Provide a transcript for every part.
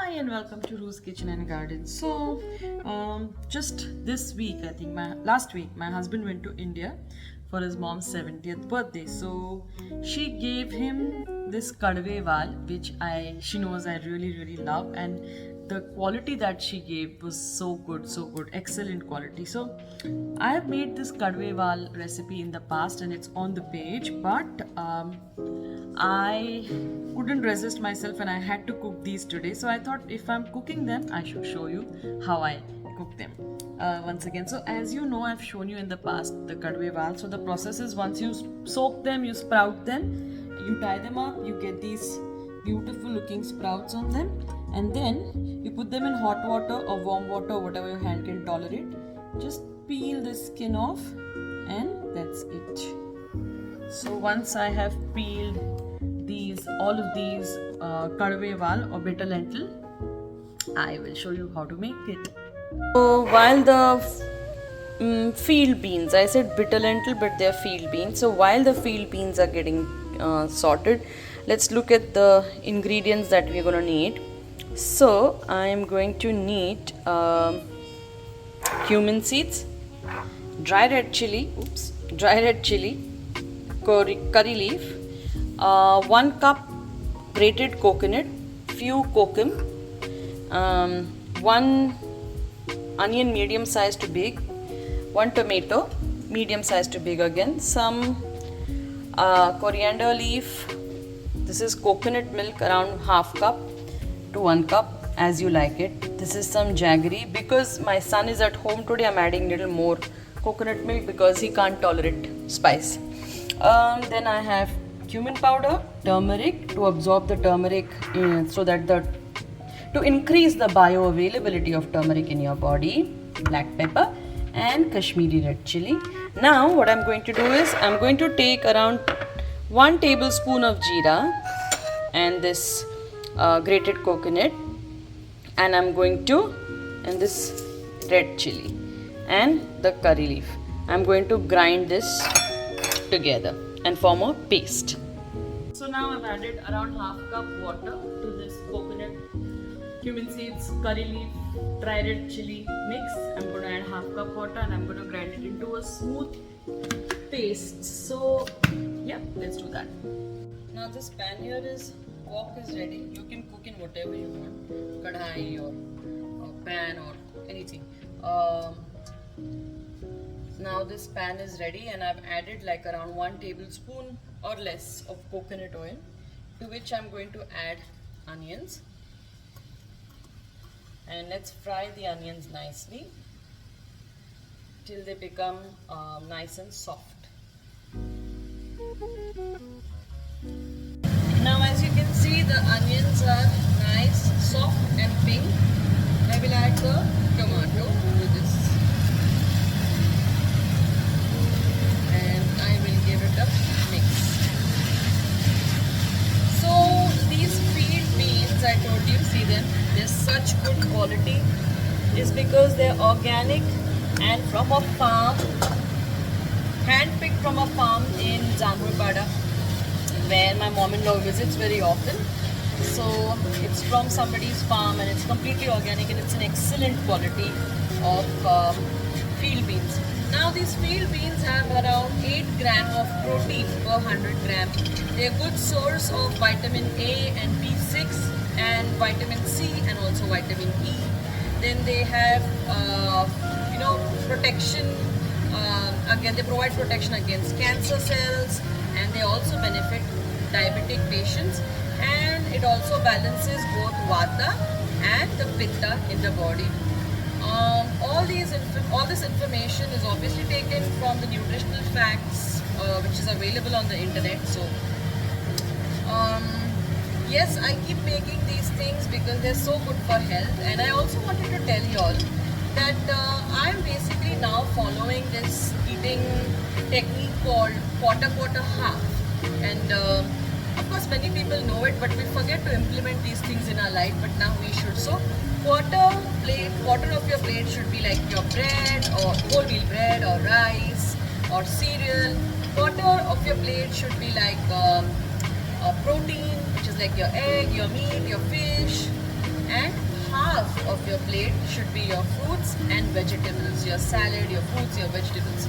Hi and welcome to Ru's Kitchen and Garden. So, just this week, I think last week, my husband went to India for his mom's 70th birthday. So, she gave him this kadve wal, which she knows I really love, and the quality that she gave was so good, excellent quality. So, I have made this kadve wal recipe in the past, and it's on the page, but I couldn't resist myself and I had to cook these today. So I thought if I'm cooking them, I should show you how I cook them once again. So as you know, I've shown you in the past the kadve wal. So the process is once you soak them, you sprout them, you tie them up, you get these beautiful looking sprouts on them, and then you put them in hot water or warm water, whatever your hand can tolerate. Just peel the skin off and that's it. So once I have peeled all of these kadve wal or bitter lentil, I will show you how to make it. So while the field beans, I said bitter lentil but they're field beans. So while the field beans are getting sorted, let's look at the ingredients that we're going to need. So I am going to need cumin seeds, dry red chili, curry leaf, 1 cup grated coconut, few kokum, 1 onion medium sized to big, 1 tomato medium sized to big again, some coriander leaf. This is coconut milk around half cup to 1 cup as you like it. This is some jaggery. Because my son is at home today, I'm adding little more coconut milk because he can't tolerate spice. Then I have cumin powder, turmeric to absorb the turmeric so that to increase the bioavailability of turmeric in your body, black pepper and Kashmiri red chili. Now what I'm going to do is I'm going to take around 1 tablespoon of jeera and this grated coconut, and I'm going to, and this red chili and the curry leaf, I'm going to grind this together and form a paste. So now I've added around half cup water to this coconut, cumin seeds, curry leaf, dry red chili mix. I'm going to add half cup water and I'm going to grind it into a smooth paste. So yeah, let's do that. Now this pan here wok is ready. You can cook in whatever you want, kadhai or pan or anything. Now this pan is ready and I've added like around 1 tablespoon or less of coconut oil, to which I'm going to add onions, and let's fry the onions nicely till they become nice and soft. Now as you can see, the onions are nice, soft and pink. I will add the tomato to this. I will give it a mix. So these field beans, I told you, see them, they're such good quality, is because they're organic and from a farm, hand-picked from a farm in Zamburpada, where my mom-in-law visits very often. So it's from somebody's farm and it's completely organic and it's an excellent quality of field beans. Now these field beans have around 8 gram of protein per 100 gram. They are a good source of vitamin A and B6 and vitamin C and also vitamin E. Then they have protection, again they provide protection against cancer cells, and they also benefit diabetic patients, and it also balances both vata and the pitta in the body. All this information is obviously taken from the nutritional facts which is available on the internet. So yes, I keep making these things because they're so good for health, and I also wanted to tell you all that I'm basically now following this eating technique called quarter half, and of course many people know it, but we forget to implement these things in our life, but now we should. So quarter of your plate should be like your bread or whole wheat bread or rice or cereal. Quarter of your plate should be like protein, which is like your egg, your meat, your fish, and of your plate should be your fruits and vegetables, your salad, your fruits, your vegetables.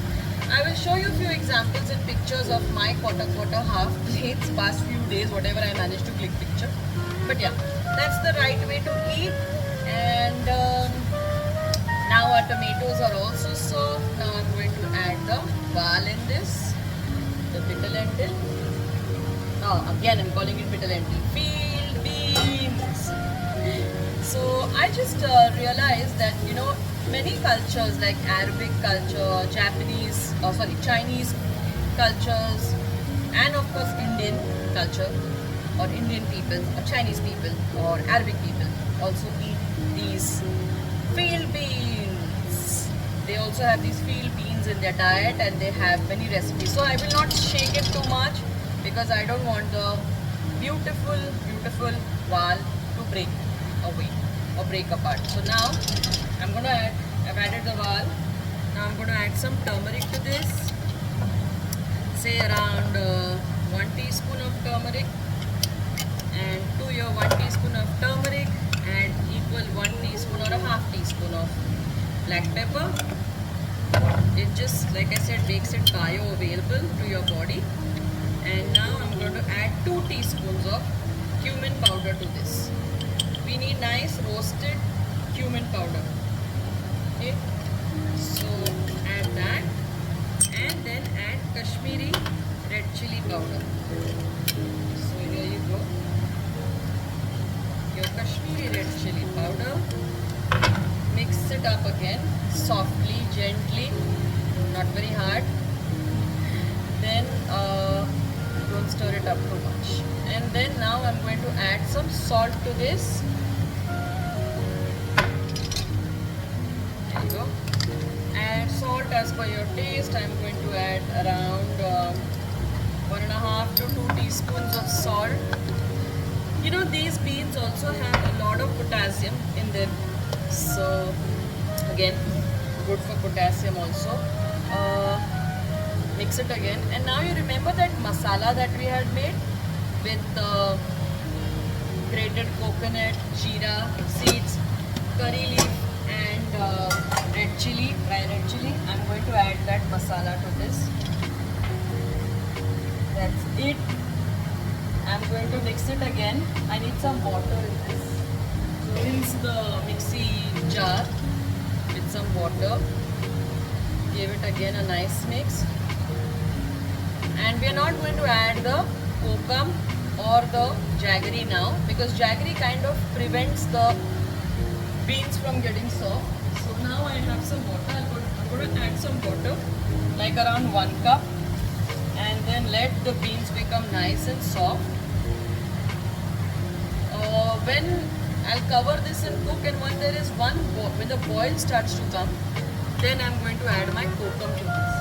I will show you a few examples and pictures of my quarter half plates past few days, whatever I managed to click picture. But yeah, that's the right way to eat. And now our tomatoes are also soft. Now I'm going to add the val in this, the bitter lentil. Oh, again I'm calling it bitter lentil. Field beans. So I just realized that, you know, many cultures like Arabic culture, Chinese cultures, and of course Indian culture, or Indian people, or Chinese people, or Arabic people also eat these field beans. They also have these field beans in their diet, and they have many recipes. So I will not shake it too much because I don't want the beautiful val to break away or break apart. So now I've added the val. Now I'm going to add some turmeric to this. Say around 1 teaspoon of turmeric, and to your 1 teaspoon of turmeric add equal 1 teaspoon or a half teaspoon of black pepper. It just, like I said, makes it bioavailable to your body. And now I'm going to add 2 teaspoons of cumin powder to this. We need nice roasted cumin powder. Okay, so add that, and then add Kashmiri red chili powder. So here you go, your Kashmiri red chili powder. Mix it up again softly, gently, not very hard. Then don't stir it up too much. And then now I'm going to add some salt to this. There you go. Add salt as per your taste. I'm going to add around 1.5 to 2 teaspoons of salt. You know, these beans also have a lot of potassium in them, so again, good for potassium also. Mix it again, and now you remember that masala that we had made with grated coconut, jeera seeds, curry leaf, and dry red chili. I'm going to add that masala to this. That's it. I'm going to mix it again. I need some water in this. So rinse the mixie jar with some water. Give it again a nice mix. And we are not going to add the kokum or the jaggery now, because jaggery kind of prevents the beans from getting soft. So now I have some water. I'm going to add some water, like around 1 cup, and then let the beans become nice and soft. When I'll cover this and cook, and when when the boil starts to come, then I'm going to add my kokum to this.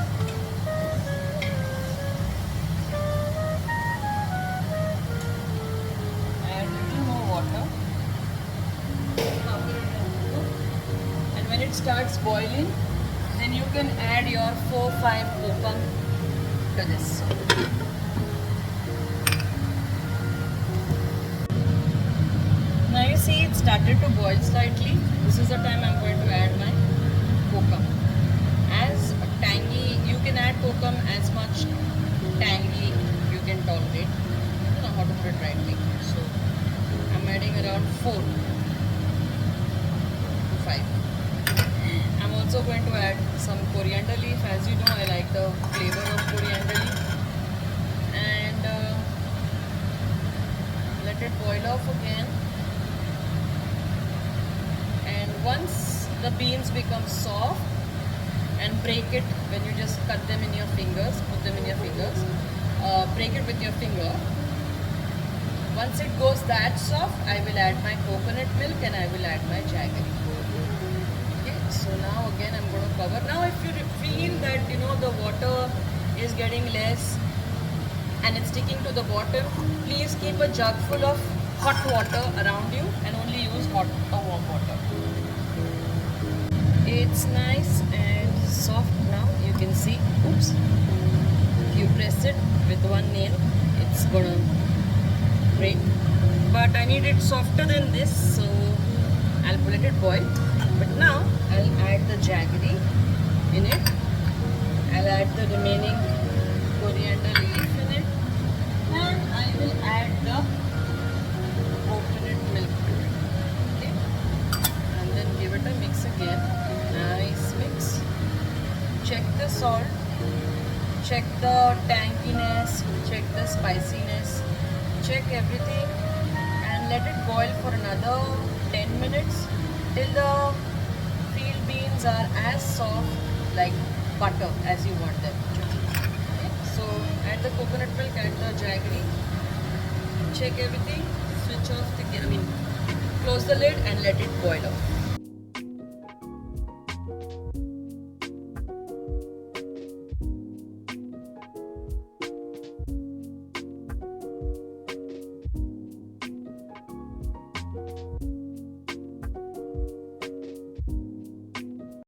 Add little more water. Cover it and cook. And when it starts boiling, then you can add your 4-5 kokum to this. Now you see it started to boil slightly. This is the time I'm going to add my kokum. As tangy, you can add kokum as much tangy you can tolerate. I don't know how to put it rightly. So I'm adding around 4 to 5. I'm also going to add some coriander leaf. As you know, I like the flavor of coriander leaf. And let it boil off again. Once the beans become soft, and break it when you just cut them in your fingers, put them in your fingers, break it with your finger. Once it goes that soft, I will add my coconut milk and I will add my jaggery. Okay, so now again I'm going to cover. Now if you feel that, you know, the water is getting less and it's sticking to the bottom, please keep a jug full of hot water around you and only use hot or warm water. It's nice and soft now, you can see. Oops. If you press it with one nail, it's gonna break. But I need it softer than this, so I'll I'll let it boil. But now I'll add the jaggery in it. I'll add the remaining coriander leaf in it, and I will add the coconut milk to it. Okay, and then give it a mix again. Nice mix. Check the salt. Check the tanginess. Check the spiciness. Check everything, and let it boil for another 10 minutes till the field beans are as soft like butter as you want them. Okay? So add the coconut milk, add the jaggery, check everything, switch off the close the lid and let it boil off.